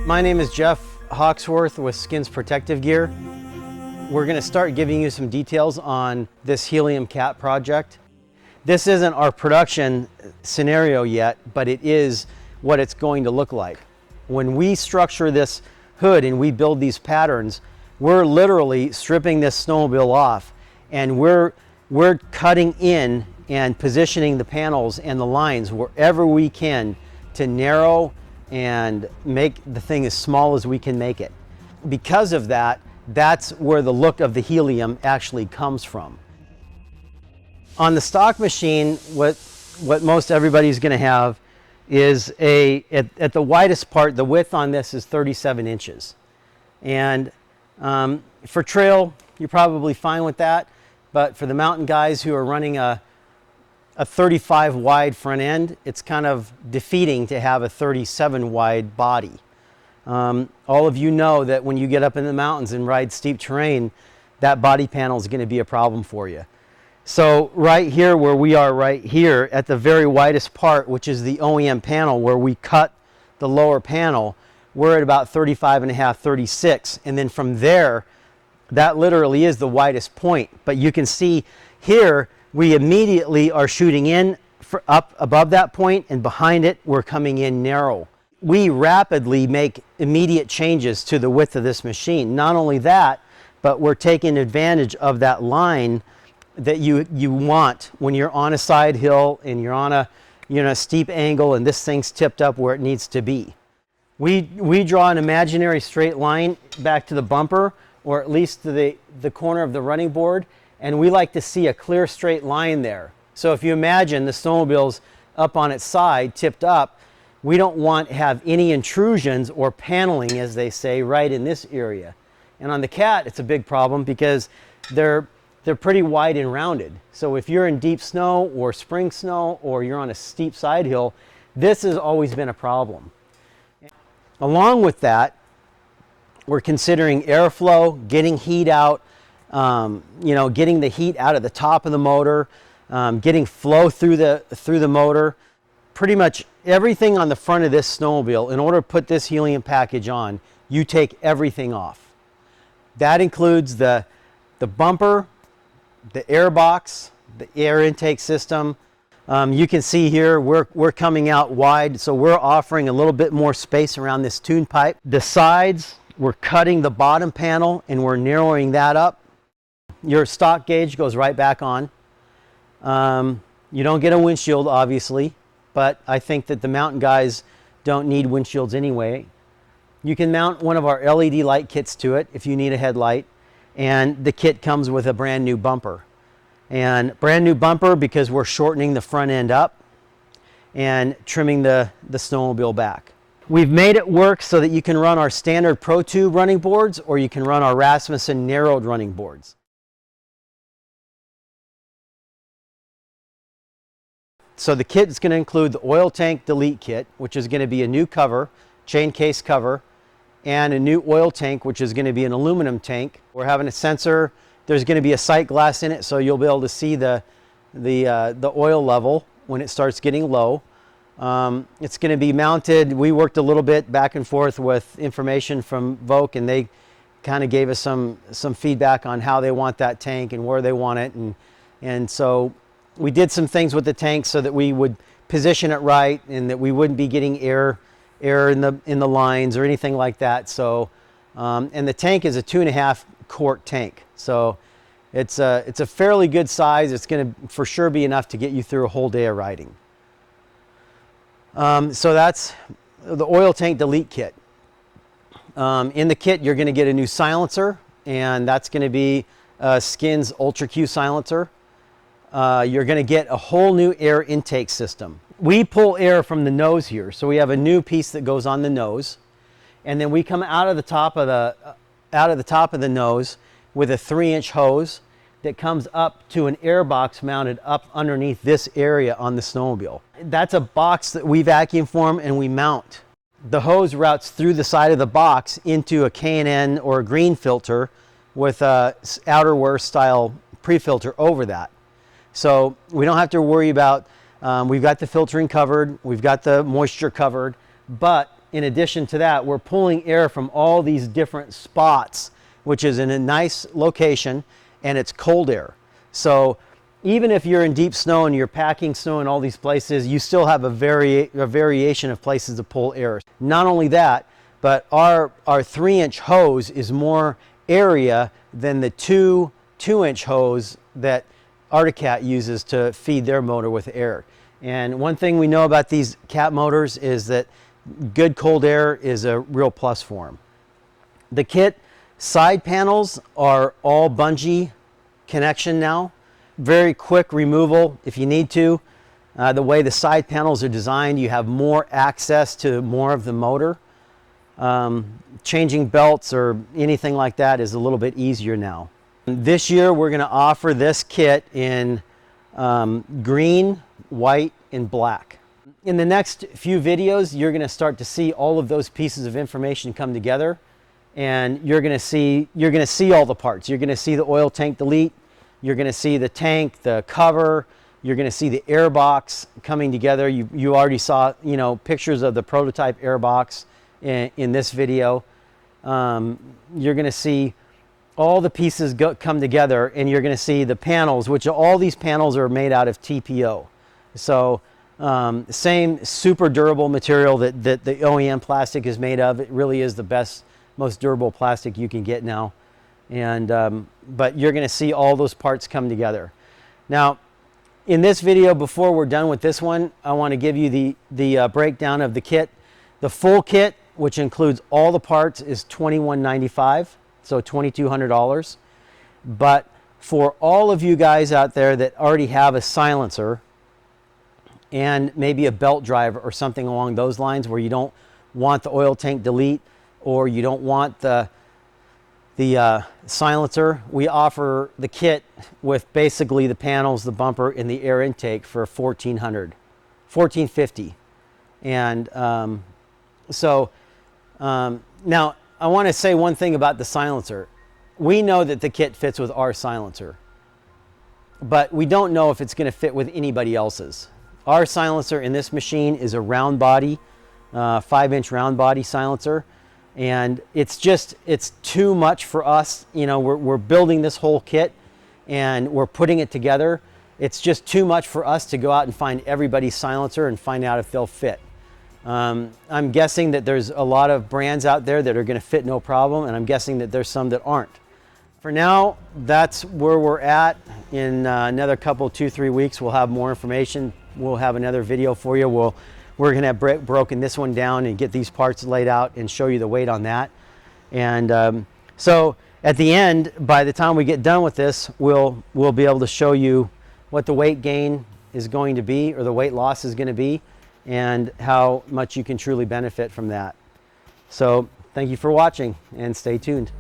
My name is Jeff Hawksworth with Skinz Protective Gear. We're going to start giving you some details on this Helium cat project. This isn't our production scenario yet, but it is what it's going to look like. When we structure this hood and we build these patterns, we're literally stripping this snowmobile off, and we're cutting in and positioning the panels and the lines wherever we can to narrow and make the thing as small as we can make it. Because of that, that's where the look of the Helium actually comes from. On the stock machine, what most everybody's going to have is at the widest part, the width on this is 37 inches. And for trail, you're probably fine with that. But for the mountain guys who are running a 35 wide front end, it's kind of defeating to have a 37 wide body. All of you know that when you get up in the mountains and ride steep terrain, that body panel is going to be a problem for you. So right here, where we are right here at the very widest part, which is the OEM panel where we cut the lower panel, we're at about 35.5, 36. And then from there, that literally is the widest point. But you can see here, we immediately are shooting in up above that point, and behind it, we're coming in narrow. We rapidly make immediate changes to the width of this machine. Not only that, but we're taking advantage of that line that you want when you're on a side hill and you're on a steep angle and this thing's tipped up where it needs to be. We draw an imaginary straight line back to the bumper, or at least to the corner of the running board, and we like to see a clear straight line there. So if you imagine the snowmobile's up on its side, tipped up, we don't want to have any intrusions or paneling, as they say, right in this area. And on the cat, it's a big problem because they're pretty wide and rounded. So if you're in deep snow or spring snow, or you're on a steep side hill, this has always been a problem. Along with that, we're considering airflow, getting heat out, getting the heat out of the top of the motor, getting flow through the motor. Pretty much everything on the front of this snowmobile, in order to put this Helium package on, you take everything off. That includes the bumper, the air box, the air intake system. You can see here we're coming out wide, so we're offering a little bit more space around this tune pipe. The sides, we're cutting the bottom panel and we're narrowing that up. Your stock gauge goes right back on. You don't get a windshield, obviously, but I think that the mountain guys don't need windshields anyway. You can mount one of our LED light kits to it if you need a headlight, and the kit comes with a brand new bumper. And brand new bumper because we're shortening the front end up and trimming the snowmobile back. We've made it work so that you can run our standard Pro Tube running boards, or you can run our Rasmussen narrowed running boards. So the kit is going to include the oil tank delete kit, which is going to be a new cover, chain case cover, and a new oil tank, which is going to be an aluminum tank. We're having a sensor. There's going to be a sight glass in it, so you'll be able to see the oil level when it starts getting low. It's going to be mounted. We worked a little bit back and forth with information from Voke, and they kind of gave us some feedback on how they want that tank and where they want it, and so we did some things with the tank so that we would position it right and that we wouldn't be getting air in the lines or anything like that. So, and the tank is a 2.5 quart tank. So it's a fairly good size. It's going to for sure be enough to get you through a whole day of riding. So that's the oil tank delete kit. In the kit, you're going to get a new silencer, and that's going to be a Skinz Ultra Q silencer. You're going to get a whole new air intake system. We pull air from the nose here, so we have a new piece that goes on the nose, and then we come out of the top of the nose with a 3-inch hose that comes up to an air box mounted up underneath this area on the snowmobile. That's a box that we vacuum form and we mount. The hose routes through the side of the box into a K&N or a green filter with a outerwear style pre-filter over that. So we don't have to worry about, we've got the filtering covered, we've got the moisture covered, but in addition to that, we're pulling air from all these different spots, which is in a nice location, and it's cold air. So even if you're in deep snow and you're packing snow in all these places, you still have a variation of places to pull air. Not only that, but our 3-inch hose is more area than the 2-inch hose that Arctic Cat uses to feed their motor with air. And one thing we know about these cat motors is that good cold air is a real plus for them. The kit side panels are all bungee connection now. Very quick removal if you need to. The way the side panels are designed, you have more access to more of the motor. Changing belts or anything like that is a little bit easier now. This year we're going to offer this kit in green, white, and black. In the next few videos, you're going to start to see all of those pieces of information come together, and you're going to see all the parts. You're going to see the oil tank delete. You're going to see the tank, the cover. You're going to see the air box coming together. You already saw, you know, pictures of the prototype air box in this video. You're going to see all the pieces come together, and you're going to see the panels, which all these panels are made out of TPO. So same super durable material that the OEM plastic is made of. It really is the best, most durable plastic you can get now. And but you're going to see all those parts come together. Now, in this video, before we're done with this one, I want to give you the breakdown of the kit. The full kit, which includes all the parts, is $21.95, so $2,200. But for all of you guys out there that already have a silencer and maybe a belt drive or something along those lines, where you don't want the oil tank delete or you don't want the silencer, we offer the kit with basically the panels, the bumper, and the air intake for $1,450. And now I want to say one thing about the silencer. We know that the kit fits with our silencer, but we don't know if it's going to fit with anybody else's. Our silencer in this machine is a round body, 5-inch round body silencer. And it's too much for us. You know, we're building this whole kit and we're putting it together. It's just too much for us to go out and find everybody's silencer and find out if they'll fit. I'm guessing that there's a lot of brands out there that are going to fit no problem, and I'm guessing that there's some that aren't. For now, that's where we're at. In another couple, 2-3 weeks, we'll have more information. We'll have another video for you. We're going to have broken this one down and get these parts laid out and show you the weight on that. And so at the end, by the time we get done with this, we'll be able to show you what the weight gain is going to be, or the weight loss is going to be, and how much you can truly benefit from that. So thank you for watching, and stay tuned.